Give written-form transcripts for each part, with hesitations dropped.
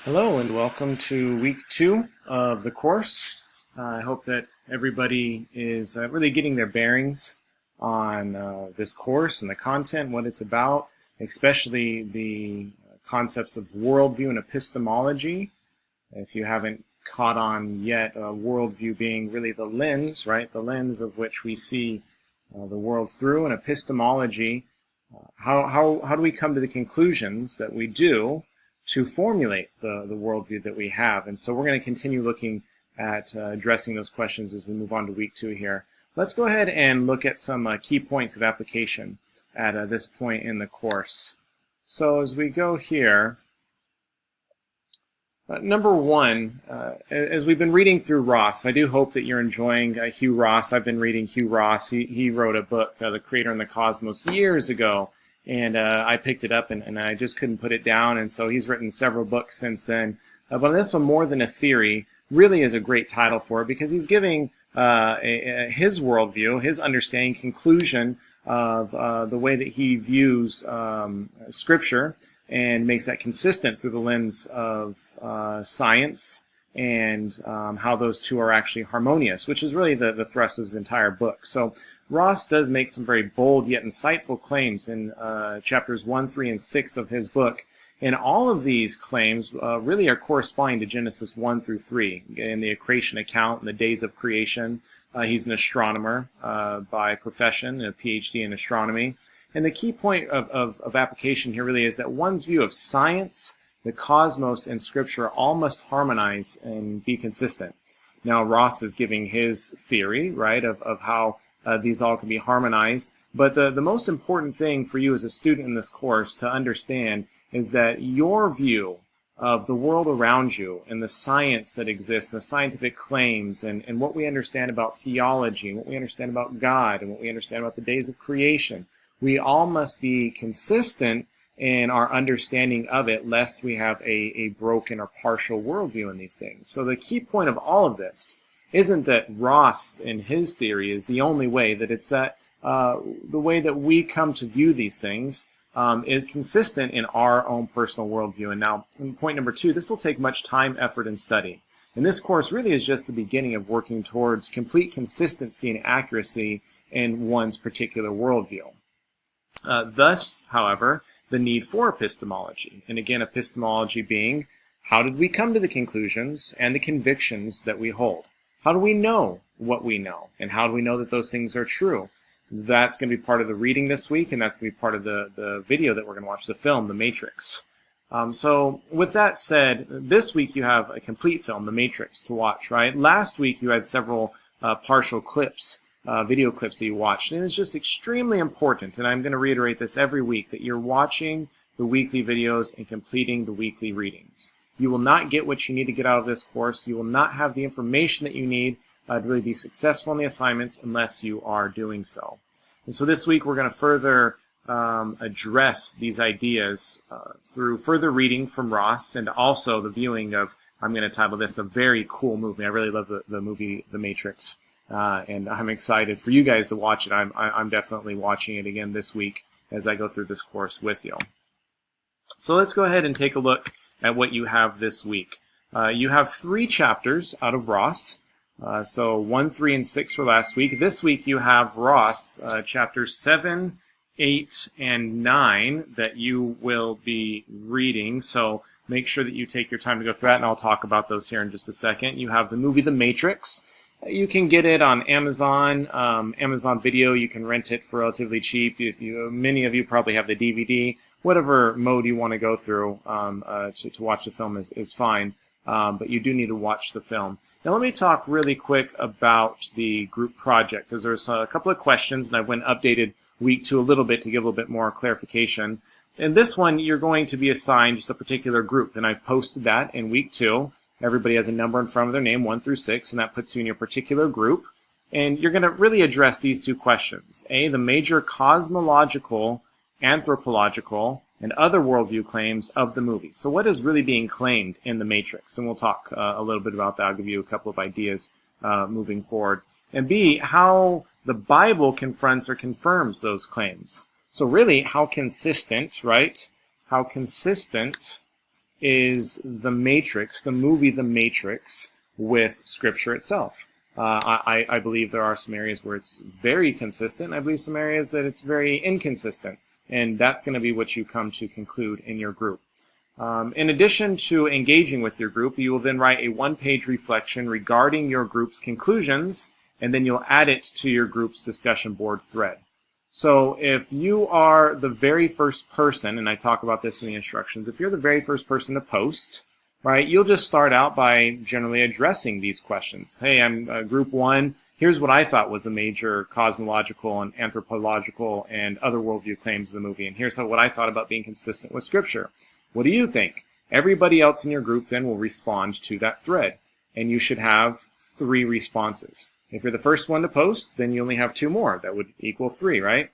Hello and welcome to week 2 of the course. I hope that everybody is really getting their bearings on this course and the content, what it's about, especially the concepts of worldview and epistemology. If you haven't caught on yet, worldview being really the lens, right? The lens of which we see the world through, and epistemology, how do we come to the conclusions that we do to formulate the worldview that we have. And so we're going to continue looking at addressing those questions as we move on to week 2 here. Let's go ahead and look at some key points of application at this point in the course. So as we go here, number 1, as we've been reading through Ross, I do hope that you're enjoying Hugh Ross. I've been reading Hugh Ross. He wrote a book, The Creator and the Cosmos, years ago. And I picked it up and I just couldn't put it down. And so he's written several books since then. But this one, More Than a Theory, really is a great title for it because he's giving his worldview, his understanding, conclusion of the way that he views Scripture and makes that consistent through the lens of science and how those two are actually harmonious, which is really the thrust of his entire book. So Ross does make some very bold yet insightful claims in chapters 1, 3, and 6 of his book. And all of these claims really are corresponding to Genesis 1 through 3 in the creation account and the days of creation. He's an astronomer by profession, a PhD in astronomy. And the key point of application here really is that one's view of science, the cosmos, and Scripture all must harmonize and be consistent. Now, Ross is giving his theory, right, of how these all can be harmonized. But the most important thing for you as a student in this course to understand is that your view of the world around you and the science that exists, and the scientific claims, and what we understand about theology, and what we understand about God, and what we understand about the days of creation, we all must be consistent in our understanding of it, lest we have a broken or partial worldview in these things. So the key point of all of this isn't that Ross, in his theory, is the only way, that it's that the way that we come to view these things is consistent in our own personal worldview. And now, in point number 2, this will take much time, effort, and study. And this course really is just the beginning of working towards complete consistency and accuracy in one's particular worldview. Thus, however, the need for epistemology. And again, epistemology being, how did we come to the conclusions and the convictions that we hold? How do we know what we know? And how do we know that those things are true? That's going to be part of the reading this week, and that's going to be part of the video that we're going to watch, the film, The Matrix. So with that said, this week you have a complete film, The Matrix, to watch, right? Last week you had several partial clips, video clips that you watched, and it's just extremely important, and I'm going to reiterate this every week, that you're watching the weekly videos and completing the weekly readings. You will not get what you need to get out of this course. You will not have the information that you need to really be successful in the assignments unless you are doing so. And so this week we're going to further address these ideas through further reading from Ross, and also the viewing of, I'm going to title this, a very cool movie. I really love the movie The Matrix, and I'm excited for you guys to watch it. I'm definitely watching it again this week as I go through this course with you. So let's go ahead and take a look at what you have this week. You have 3 chapters out of Ross. So 1, 3, and 6 for last week. This week you have Ross, chapters 7, 8, and 9 that you will be reading. So make sure that you take your time to go through that, and I'll talk about those here in just a second. You have the movie The Matrix. You can get it on Amazon, Amazon Video. You can rent it for relatively cheap. Many of you probably have the DVD. Whatever mode you want to go through to watch the film is fine, but you do need to watch the film. Now let me talk really quick about the group project, because there's a couple of questions, and I've went updated week 2 a little bit to give a little bit more clarification. In this one, you're going to be assigned just a particular group, and I've posted that in week 2. Everybody has a number in front of their name, 1 through 6, and that puts you in your particular group. And you're going to really address these 2 questions. A, the major cosmological, anthropological, and other worldview claims of the movie. So what is really being claimed in The Matrix? And we'll talk a little bit about that. I'll give you a couple of ideas moving forward. And B, how the Bible confronts or confirms those claims. So really, how consistent, right? How consistent is The Matrix, the movie The Matrix, with Scripture itself. I believe there are some areas where it's very consistent. I believe some areas that it's very inconsistent. And that's going to be what you come to conclude in your group. In addition to engaging with your group, you will then write a one-page reflection regarding your group's conclusions, and then you'll add it to your group's discussion board thread. So if you are the very first person, and I talk about this in the instructions, if you're the very first person to post, right, you'll just start out by generally addressing these questions. Hey, I'm group one. Here's what I thought was the major cosmological and anthropological and other worldview claims of the movie, and here's what I thought about being consistent with Scripture. What do you think? Everybody else in your group then will respond to that thread, and you should have 3 responses. If you're the first one to post, then you only have 2 more. That would equal 3, right?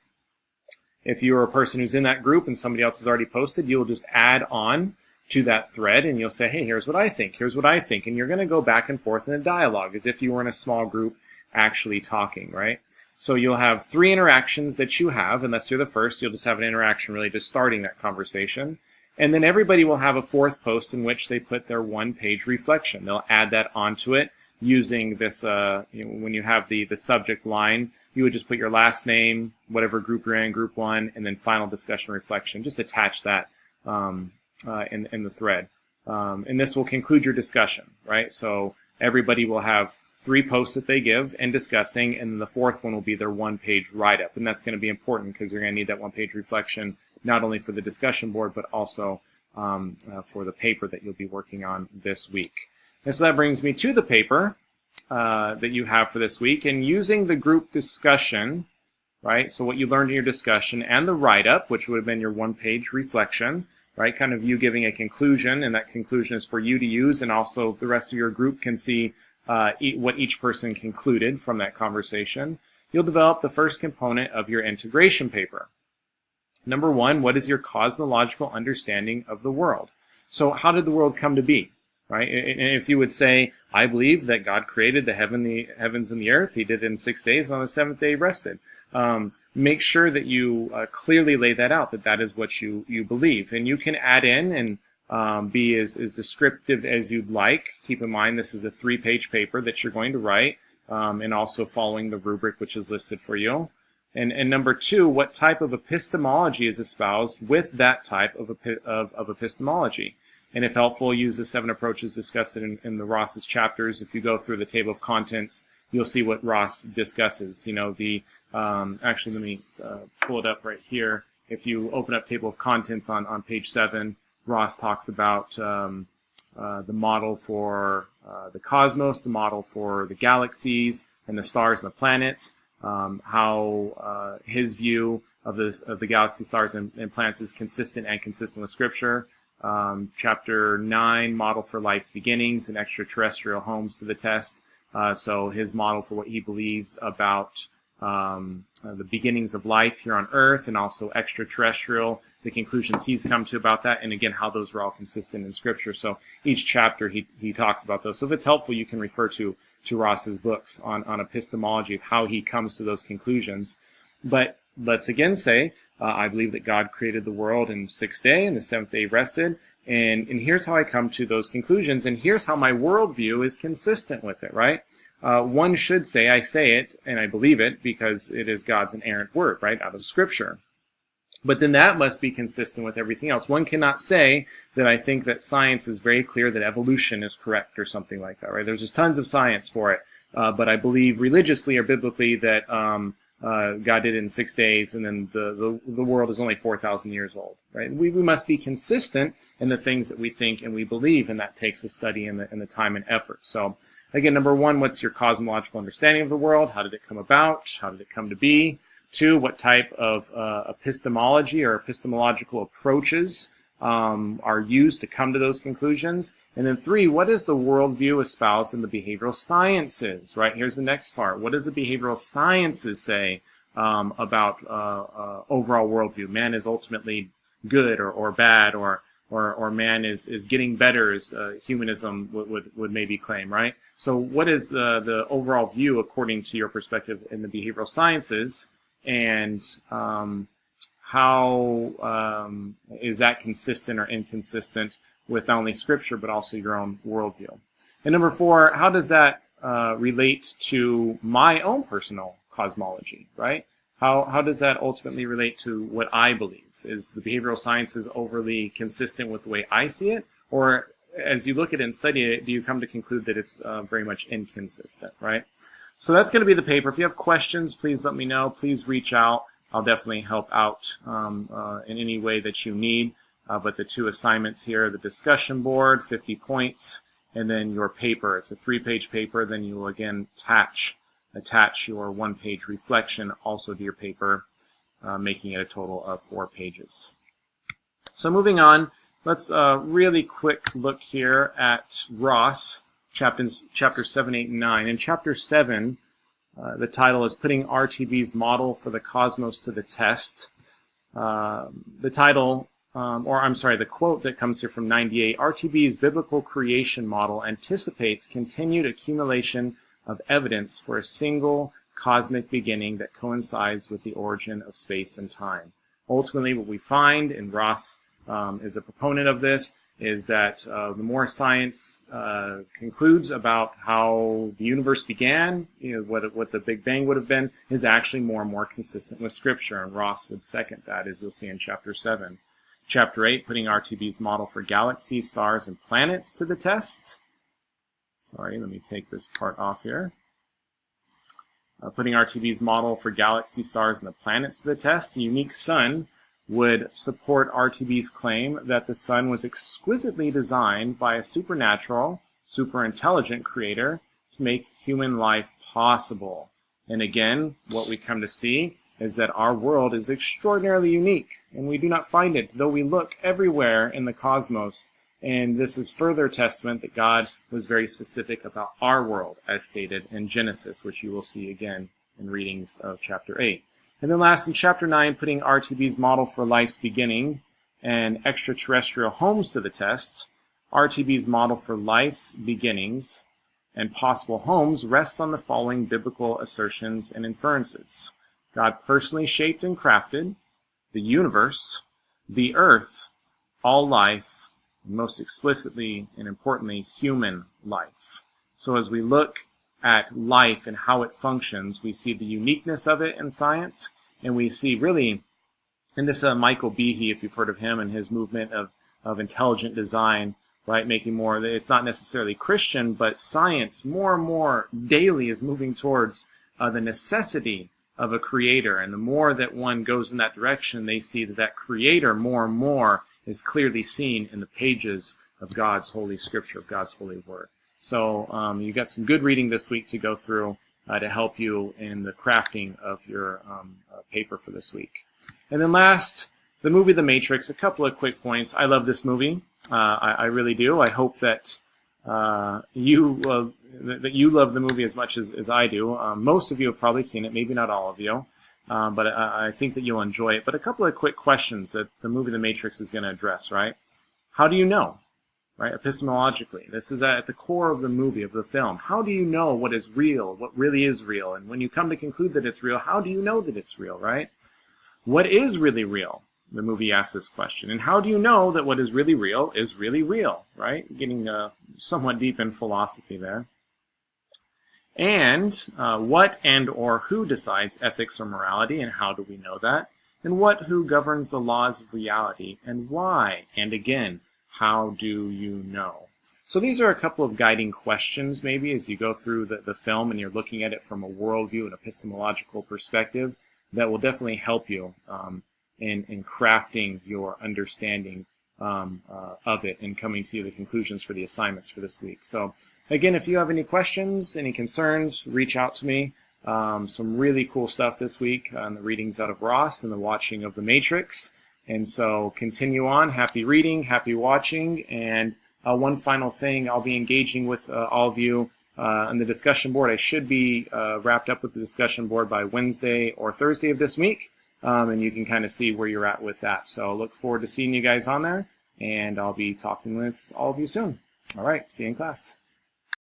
If you're a person who's in that group and somebody else has already posted, you'll just add on to that thread, and you'll say, hey, here's what I think, here's what I think, and you're going to go back and forth in a dialogue as if you were in a small group actually talking, right? So you'll have 3 interactions that you have. Unless you're the first, you'll just have an interaction really just starting that conversation. And then everybody will have a 4th post in which they put their one-page reflection. They'll add that onto it using this, when you have the subject line, you would just put your last name, whatever group you're in, group 1, and then final discussion reflection. Just attach that in the thread. And this will conclude your discussion, right? So everybody will have 3 posts that they give and discussing, and then the 4th one will be their one-page write-up. And that's going to be important because you're going to need that one-page reflection not only for the discussion board, but also for the paper that you'll be working on this week. And so that brings me to the paper that you have for this week. And using the group discussion, right, so what you learned in your discussion and the write-up, which would have been your one-page reflection, right, kind of you giving a conclusion, and that conclusion is for you to use, and also the rest of your group can see what each person concluded from that conversation. You'll develop the first component of your integration paper. Number 1, what is your cosmological understanding of the world? So how did the world come to be, right? And if you would say, I believe that God created the heavens and the earth, He did it in 6 days, and on the 7th day He rested. Make sure that you clearly lay that out, that is what you believe. And you can add in and be as descriptive as you'd like. Keep in mind this is a 3-page paper that you're going to write, and also following the rubric which is listed for you. And number 2, what type of epistemology is espoused with that type of epistemology? And if helpful, use the 7 approaches discussed in the Ross's chapters. If you go through the table of contents, you'll see what Ross discusses. You know, actually, let me pull it up right here. If you open up table of contents on page 7, Ross talks about the model for the cosmos, the model for the galaxies and the stars and the planets, how his view of the galaxy, stars, and planets is consistent with Scripture. Chapter 9, model for life's beginnings and extraterrestrial homes to the test. So his model for what he believes about the beginnings of life here on Earth, and also extraterrestrial, the conclusions he's come to about that, and again, how those are all consistent in Scripture. So each chapter he talks about those. So if it's helpful, you can refer to Ross's books on epistemology of how he comes to those conclusions. But let's again say, I believe that God created the world in 6 days, and the 7th day rested, and here's how I come to those conclusions, and here's how my worldview is consistent with it, right? One should say, I say it, and I believe it, because it is God's inerrant word, right, out of Scripture. But then that must be consistent with everything else. One cannot say that I think that science is very clear that evolution is correct or something like that, right? There's just tons of science for it. But I believe religiously or biblically that God did it in 6 days, and then the world is only 4,000 years old, right? We must be consistent in the things that we think and we believe, and that takes a study and the time and effort. So again, number 1, what's your cosmological understanding of the world? How did it come about? How did it come to be? 2, what type of epistemology or epistemological approaches are used to come to those conclusions? And then 3, what is the worldview espoused in the behavioral sciences? Right, here's the next part. What does the behavioral sciences say about overall worldview? Man is ultimately good or bad, or man is getting better, as humanism would maybe claim, right? So what is the overall view according to your perspective in the behavioral sciences? And how is that consistent or inconsistent with not only Scripture, but also your own worldview. And number 4, how does that relate to my own personal cosmology, right? How does that ultimately relate to what I believe? Is the behavioral sciences overly consistent with the way I see it? Or as you look at it and study it, do you come to conclude that it's very much inconsistent, right? So that's going to be the paper. If you have questions, please let me know. Please reach out. I'll definitely help out in any way that you need. But the 2 assignments here, the discussion board, 50 points, and then your paper. It's a 3-page paper. Then you will again attach your 1-page reflection also to your paper, making it a total of 4 pages. So moving on, let's really quick look here at Ross, chapters 7, 8, and 9. In chapter 7, the title is Putting RTB's Model for the Cosmos to the Test. The title, the quote that comes here from 98, RTB's biblical creation model anticipates continued accumulation of evidence for a single cosmic beginning that coincides with the origin of space and time. Ultimately, what we find, and Ross is a proponent of this, is that the more science concludes about how the universe began, what the Big Bang would have been, is actually more and more consistent with Scripture, and Ross would second that, as you'll see in chapter 7. Chapter 8, putting RTB's model for galaxies, stars, and planets to the test. Sorry, let me take this part off here. Putting RTB's model for galaxy, stars, and the planets to the test, the unique sun would support RTB's claim that the sun was exquisitely designed by a supernatural, superintelligent creator to make human life possible. And again, what we come to see is that our world is extraordinarily unique, and we do not find it, though we look everywhere in the cosmos. And this is further testament that God was very specific about our world, as stated in Genesis, which you will see again in readings of chapter 8. And then last, in chapter 9, putting RTB's model for life's beginning and extraterrestrial homes to the test, RTB's model for life's beginnings and possible homes rests on the following biblical assertions and inferences. God personally shaped and crafted the universe, the earth, all life, and most explicitly and importantly, human life. So as we look at life and how it functions, we see the uniqueness of it in science, and we see really, and this Michael Behe, if you've heard of him and his movement of intelligent design, right, making more, it's not necessarily Christian, but science more and more daily is moving towards the necessity of a creator, and the more that one goes in that direction, they see that creator more and more is clearly seen in the pages of God's Holy Scripture, of God's Holy Word. So you got some good reading this week to go through to help you in the crafting of your paper for this week. And then last, the movie The Matrix. A couple of quick points. I love this movie. I really do. I hope that you love the movie as much as I do. Most of you have probably seen it, maybe not all of you, but I think that you'll enjoy it. But a couple of quick questions that the movie The Matrix is going to address, right? How do you know? Right, epistemologically. This is at the core of the movie, of the film. How do you know what is real, what really is real? And when you come to conclude that it's real, how do you know that it's real, right? What is really real? The movie asks this question. And how do you know that what is really real, right? Getting somewhat deep in philosophy there. And what and or who decides ethics or morality, and how do we know that? And who governs the laws of reality, and why? And again, how do you know? So these are a couple of guiding questions, maybe, as you go through the film and you're looking at it from a worldview and epistemological perspective, that will definitely help you in crafting your understanding of it and coming to the conclusions for the assignments for this week. So again, if you have any questions, any concerns, reach out to me. Some really cool stuff this week on the readings out of Ross and the watching of The Matrix. And so continue on. Happy reading, happy watching. And one final thing, I'll be engaging with all of you on the discussion board. I should be wrapped up with the discussion board by Wednesday or Thursday of this week. And you can kind of see where you're at with that. So look forward to seeing you guys on there. And I'll be talking with all of you soon. All right, see you in class.